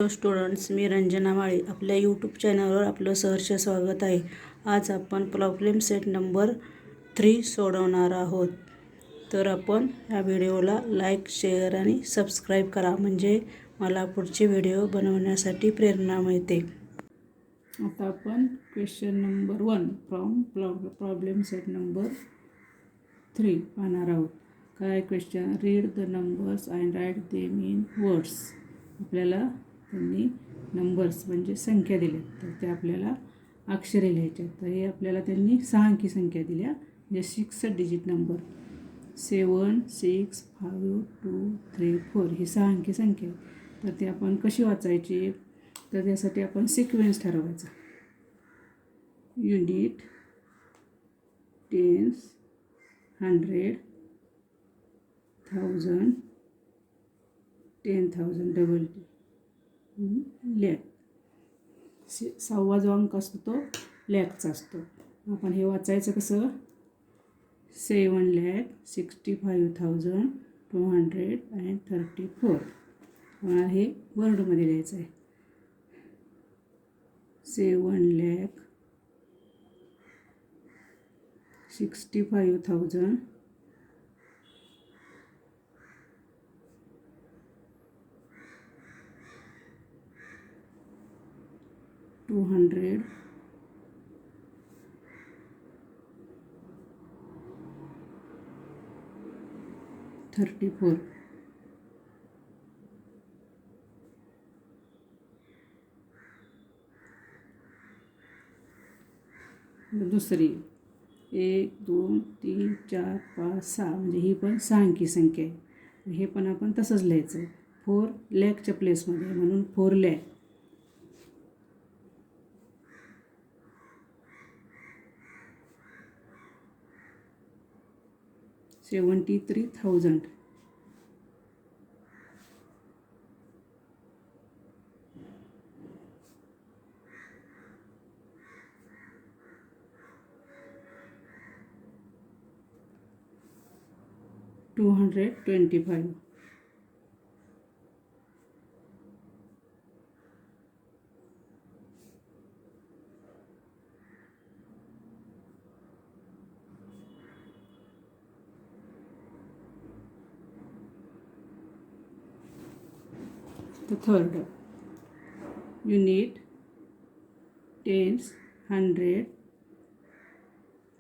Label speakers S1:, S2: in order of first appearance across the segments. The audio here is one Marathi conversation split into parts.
S1: हॅलो स्टुडंट्स, मी रंजना माळी आपल्या यूट्यूब चॅनलवर आपलं सहर्ष स्वागत आहे. आज आपण प्रॉब्लेम सेट नंबर 3 सोडवणार आहोत. तर आपण या व्हिडिओला लाईक, शेअर आणि सबस्क्राईब करा, म्हणजे मला पुढचे व्हिडिओ बनवण्यासाठी प्रेरणा मिळते. आता आपण question number 1 from problem set number 3 पाहणार आहोत. काय question? Read the numbers and write them in words. आपल्याला त्यांनी नंबर्स म्हणजे संख्या दिल्या, तर त्या आपल्याला अक्षरे लिहायच्या. तर हे आपल्याला त्यांनी 6 अंकी संख्या दिल्या, म्हणजे 6 डिजिट नंबर. 7, 6, 5, 2, 3, 4 ही 6 अंकी संख्या आहे. तर ती आपण कशी वाचायची? तर त्यासाठी आपण सिक्वेन्स ठरवायचा. Unit, tens, 100, 1000, 10,000, double lakh. 6वा जो अंक असतो तो लॅकचा असतो. आपण हे वाचायचं कसं? 7,65,234. मला हे वर्डमध्ये लिहायचं आहे. 7,65,000 234. दुसरी 1, 2, 3, 4, 5, 6 म्हणजे ही पण 6 अंकी संख्या आहे. हे पण आपण तसंच लिहायचं. 4 लॅकच्या प्लेसमध्ये, म्हणून 4 lakh. 73,000. 225. The third, unit, tens, 100,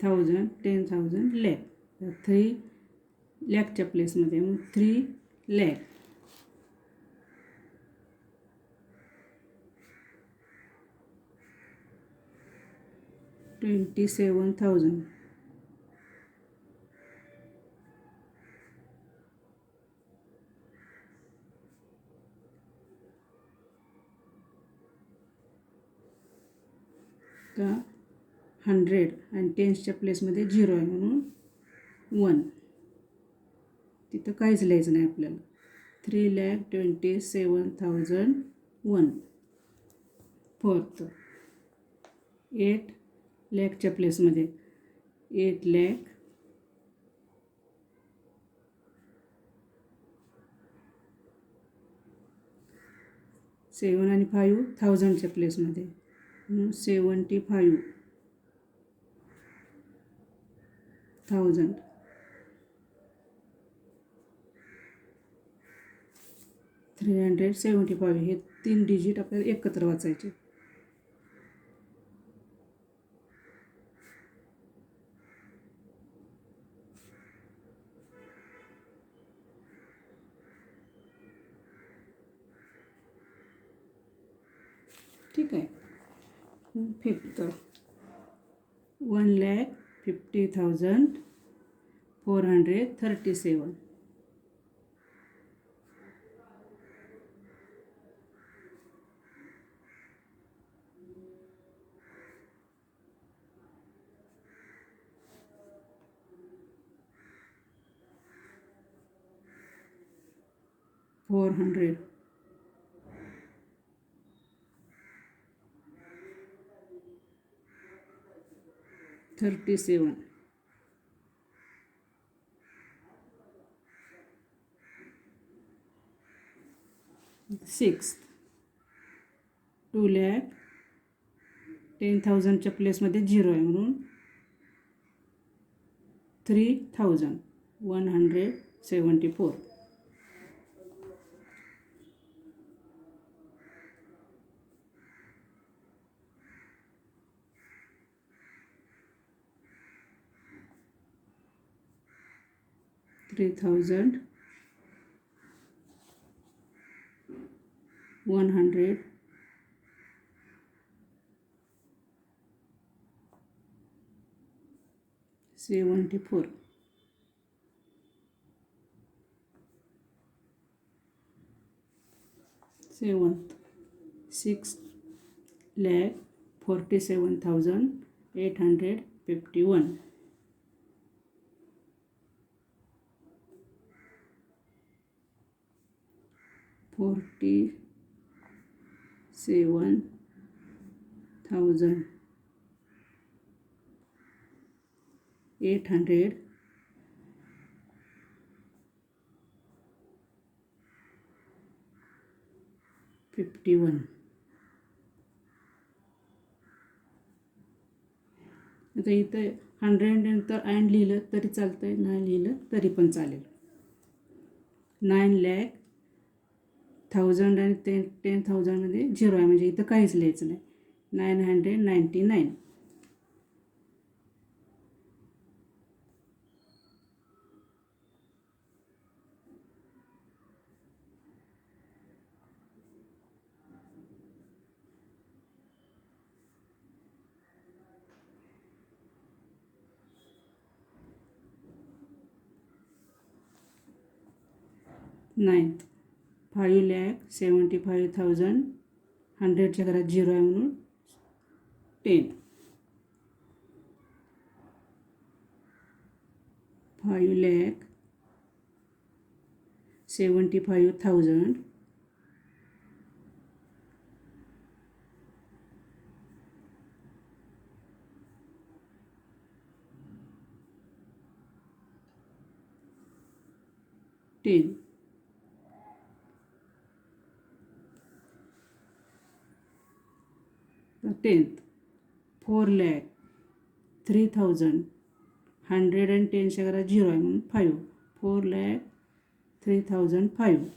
S1: 1000, 10,000, lakh. तर 3 लॅकच्या प्लेसमध्ये, मग 3 लॅक. 27,000. का 100 आणि टेन्सच्या प्लेसमध्ये 0 आहे, म्हणून 1. तिथं काहीच लिहायचं नाही आपल्याला. 3,27,001. फोर्थ, 8 लॅकच्या प्लेसमध्ये 8 लॅक. 7 आणि 5 1000च्या प्लेसमध्ये, 75,000. 375. हे 3 डिजिट आपल्याला एकत्र वाचायचे. ठीक आहे. 5th, 1,50,437. 400. 37. 6th, 2,10,000च्या प्लेसमध्ये 0 आहे म्हणून 3,174. 3,174. 7th, 6,47,851. 47,851. आता इथं 100 नंतर अँड लिहिलं तरी चालतं आहे, नाही लिहिलं तरी पण चालेल. 9,00,000 आणि 10,000मध्ये 0 आहे म्हणजे इथं काहीच लिहायचं नाही. 999. 9th, 5,75,000. 100च्या घरात 0 आहे म्हणून 10. 5,75,000. 10. 10th, 4,03,000. 110च्या घरात 0 आहे म्हणून 5. 4,03,005.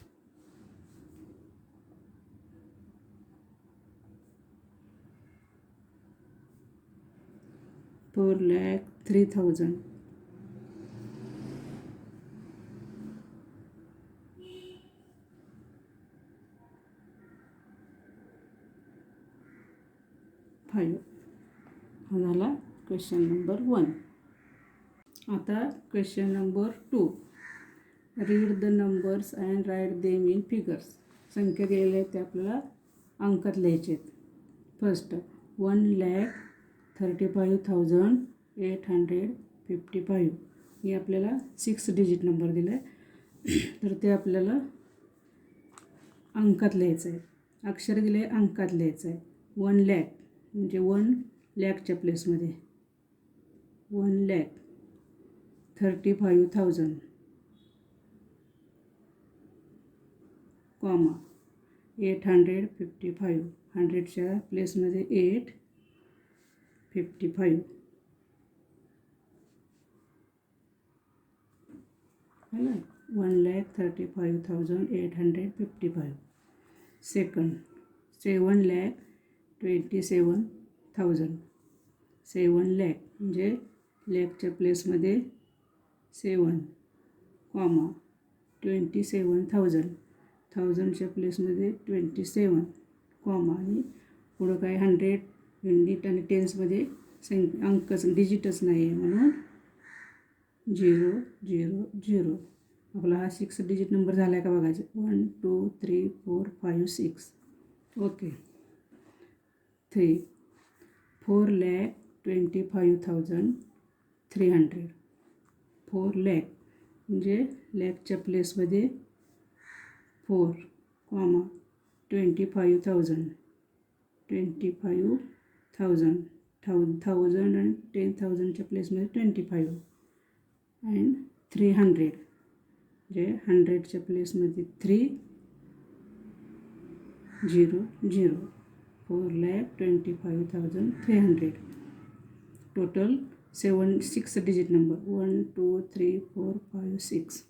S1: 4,03,000. 5. हा झाला क्वेश्चन नंबर 1. आता question number 2. Read the numbers and write them in figures. संख्या दिलेल्या आहेत ते आपल्याला अंकात लिहायचे आहेत. फर्स्ट 1,35,855. हे आपल्याला 6 डिजिट नंबर दिला आहे तर ते आपल्याला अंकात लिहायचं आहे. अक्षर दिले अंकात लिहायचं आहे. 1,00,000 म्हणजे 1,00,000च्या प्लेसमध्ये 1,00,000. 35,000 कॉमा 855. 100च्या प्लेसमध्ये 855. है 1,35,855. सेकंड 7,27,000. 7,00,000 म्हणजे लॅकच्या प्लेसमध्ये 7 कॉमा 27,000. 1000च्या प्लेसमध्ये 27 कॉमा आणि पुढं काय 100 युनिट आणि टेन्समध्ये अंकच डिजिटच नाही आहे म्हणून 0 0 0. आपला हा 6 डिजिट नंबर झाला आहे का बघायचं. 1 2 3 4 5 6. ओके. 3 4,25,300. 4,00,000 म्हणजे लॅकच्या प्लेसमध्ये 4 कॉमा 25,000. 25,000. 1,000 आणि 10,000च्या प्लेसमध्ये 25 अँड 300 म्हणजे 100च्या प्लेसमध्ये 3 0 0. 4,25,300. Total 6 digit number 1 2 3 4 5 6.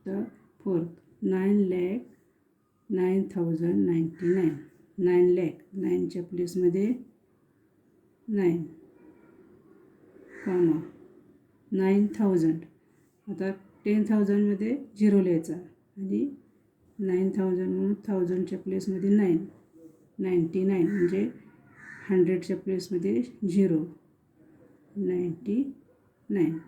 S1: The fourth 9,09,099. 9 lakh 9च्या प्लेसमध्ये 9 comma 9,000. आता 10,000मध्ये 0 लिहायचा आणि 9,000 म्हणून 1000च्या प्लेसमध्ये 9. 99 म्हणजे 100च्या प्लेसमध्ये 0. 99.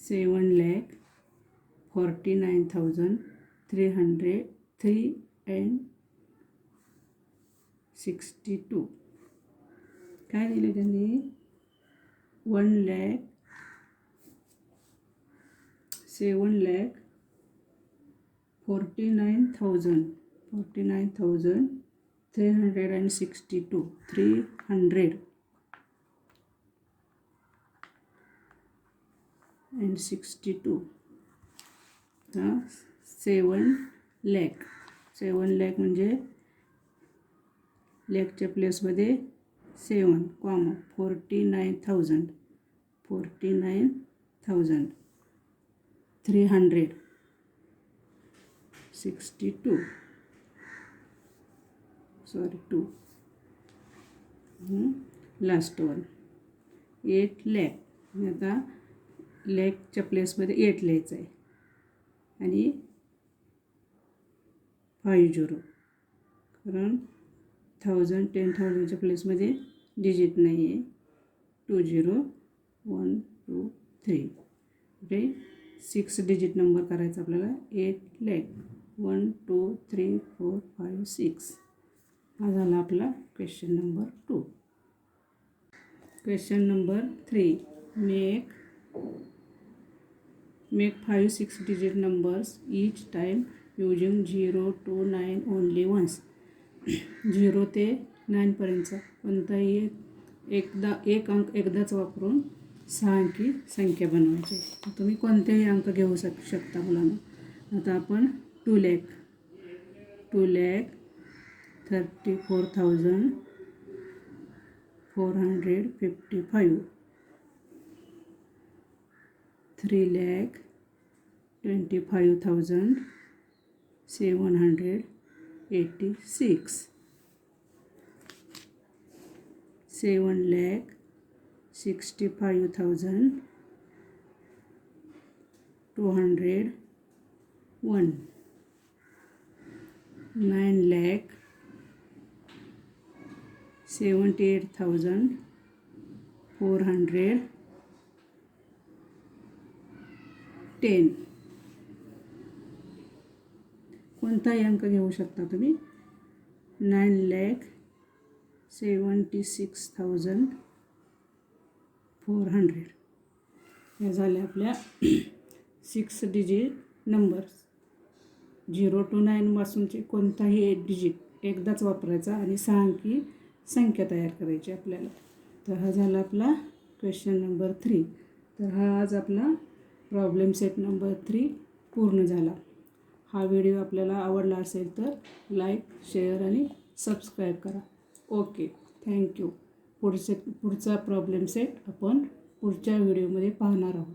S1: 7,49,362. काय दिले त्यांनी 7,49,362. 362. 7 lakh. 7 lakh म्हणजे लॅकच्या प्लेसमध्ये 7 comma 49,000. 49,362. Sorry 2. Last one 8 lakh. आता लॅकच्या प्लेसमध्ये 8 लिहायचं आहे आणि 50 कारण 10,000च्या प्लेसमध्ये डिजिट नाही आहे. 20 1 2 3 म्हणजे 6 डिजिट नंबर करायचा आपल्याला. 8 lakh 1 2 3 4 5 6. हा झाला आपला question number 2. Question number 3 Make 5 6 digit numbers each time using 0 to 9 only once. 0 ते 9 पर्यंतचा कोणताही एक अंक एकदाच वापरून 6 अंकी संख्या बनवायची. तुम्ही कोणतेही अंक घेऊ शकता मुलांना. आता आपण 2,34,455. 3,25,786. 7,65,201. 9,78,410. कोणताही अंक घेऊ शकता तुम्ही. 9,76,400. हे झाले आपल्या 6 डिजिट नंबर्स. 0 to 9 पासूनचे कोणताही एक डिजिट एकदाच वापरायचा आणि 6 अंकी संख्या तयार करायची आपल्याला. तर हा झाला आपला क्वेश्चन नंबर 3. तर हा आज आपला प्रॉब्लेम सेट नंबर 3 पूर्ण झाला. हा व्हिडिओ आपल्याला आवडला असेल तर लाईक शेअर आणि सबस्क्राईब करा. Okay thank you. पुढचा प्रॉब्लेम सेट आपण पुढच्या व्हिडिओमध्ये पाहणार आहोत.